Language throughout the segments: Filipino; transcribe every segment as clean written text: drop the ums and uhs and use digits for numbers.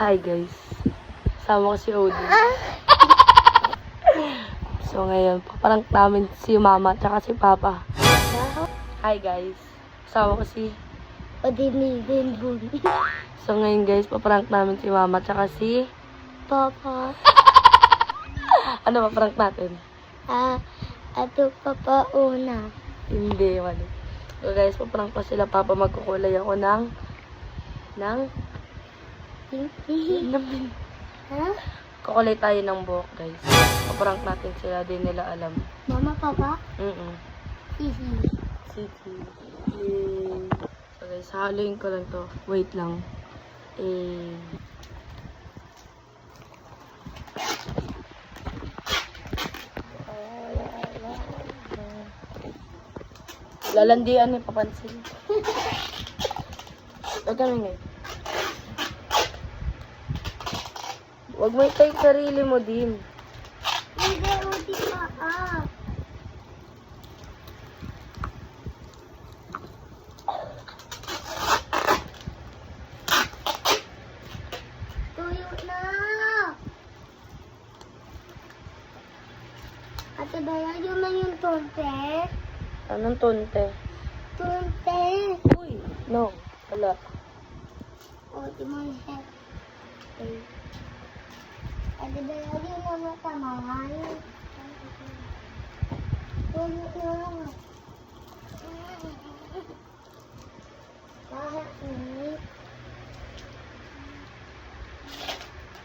Hi guys, sama ko si Odie. So ngayon, paparank namin si Mama at si Papa. Hi guys, sama ko si Odie din. So ngayon guys, paparank namin si Mama at si Papa. ano paparank natin? Ato papa una. Hindi, mali. So guys, paparank ko sila Papa, magkukulay ako ng Ha? kukulay tayo ng buhok guys. Paparank natin sila, din nila alam. Mama, papa? Sige. So guys, haluin ko lang to. Wait lang. Lalandian ni papansin. Huwag ka nang huwag mo itay sarili mo din. Hindi, Odie pa. Tuyo na. Ate Bella, yun lang yung tonte. Anong tonte? Tonte. Uy, no. Wala. Odie mo yung head. Ate Bella, yun lang yung tamahal. Tuyo na. Bakit init?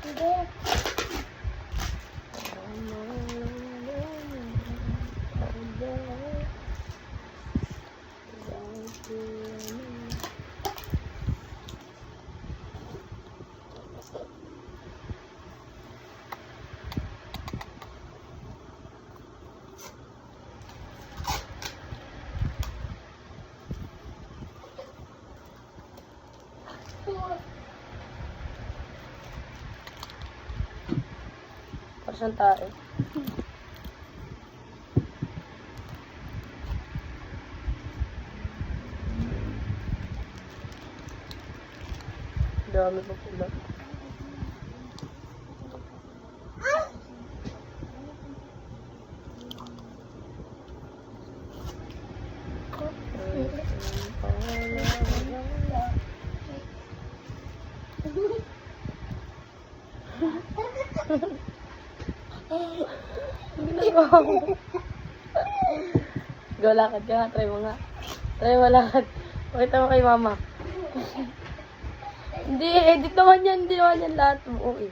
Hindi. Parang tayo. Dami pa pula. Go, lakad ka nga. Try mo nga. Try mo lakad. Pakita mo kay Mama. Hindi, edit naman yan. Hindi naman yan lahat mo. Okay.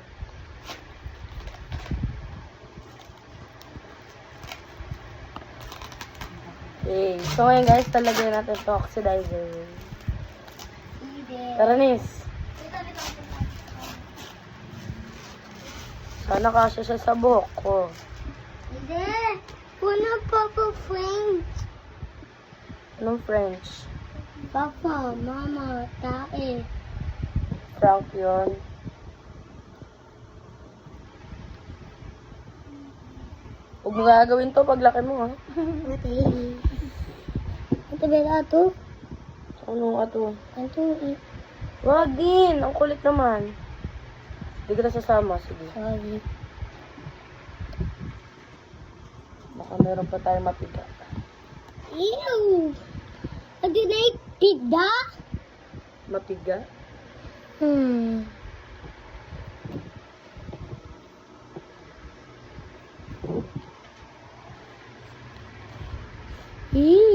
Okay. So ngayon guys, talagay natin ito oxidizer. Tara, Nis. Sana kasya siya sa buhok ko. Hindi. Wala papa French. Anong French? Papa, mama, tae. Frank yun. Huwag mo gagawin to paglaki mo, ha? Ate. Ate Bella, ato? Anong ato? Ato, Wag din! Ang kulit naman. Hindi ka na sasama. Sige. sorry. Baka meron pa tayo mapiga. Ew! Ate na pigda? Mapiga?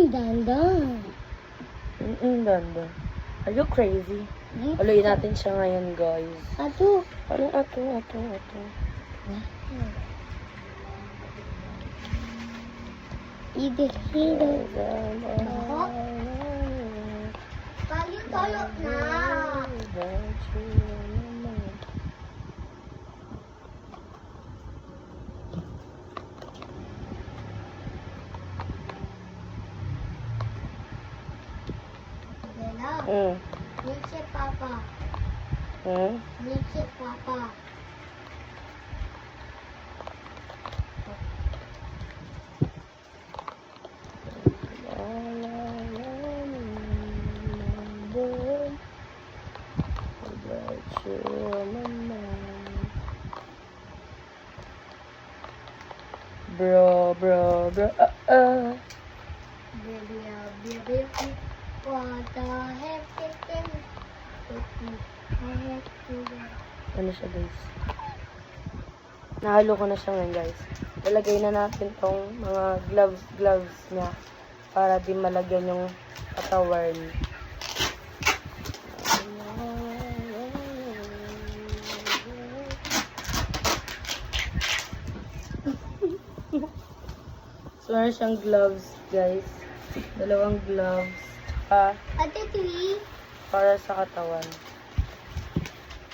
Dandan. Ganda. Are you crazy? Haluin natin siya ngayon, guys. Ato. Anong ato? Idihiro. Tayo na. Bella, milkshake papa. Milkshake papa. Got you on my mind. Bro. Baby, what the heck is this? Ano siya, guys? Nahalo ko na siya ngayon, guys. Lalagay na natin tong mga gloves niya para di malagyan yung katawan. So, meron siyang gloves, guys. Dalawang gloves. Ate Tui, Para sa katawan.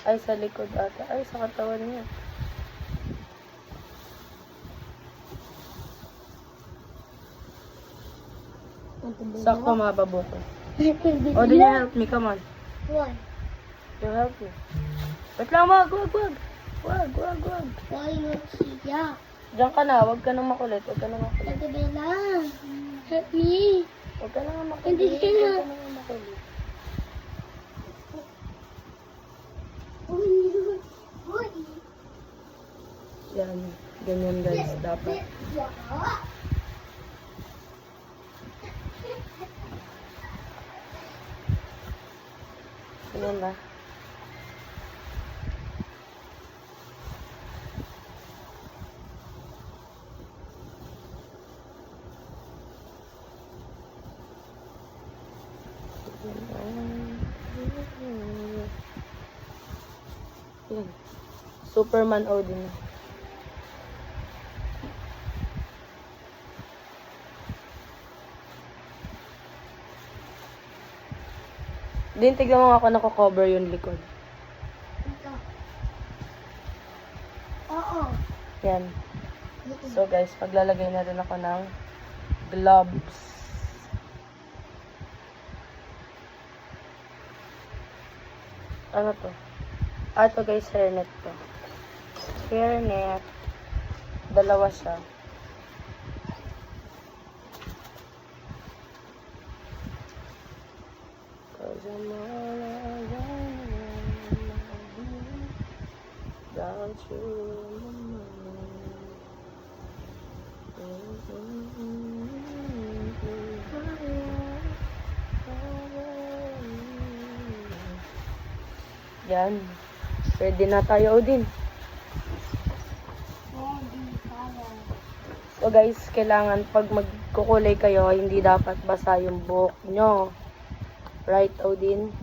Ay, sa likod ata. Ay, sa katawan niya. Sakto mababo ko. Oh, do you help me? Come on. Why? You help me. Wait lang, wag. Why not siya? Diyan ka na, wag ka nang makulit. Ate Bella, help me. Wag ka nang makulit. Hindi Wag siya. ka nang makulit. Uy. Yan. Ganyan, guys. Dapat. Ganyan ba? Yan. Superman Odin. Din, tignan mo ako nako-cover yung likod. Ito. Oo. Yan. So guys, paglalagay na rin ako ng gloves. Ano to? Ito guys, hairnet to. Hairnet. Dalawa siya. Cause I'm all without you. Yan. Pwede na tayo din. So guys, kailangan pag magkukulay kayo, hindi dapat basa yung buhok nyo. Right, Odin?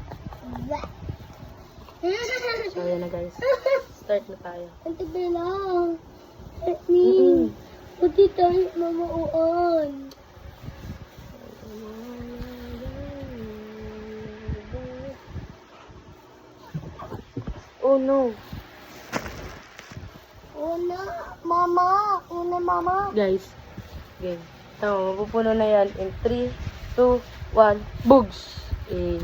So yan na guys. Start na tayo. Ate Bella, help me. Pati tayo mamuuan. Oh no. Mama. Guys, game. Tama, mapupuno na yan in 3, 2, 1, boogs! Eh.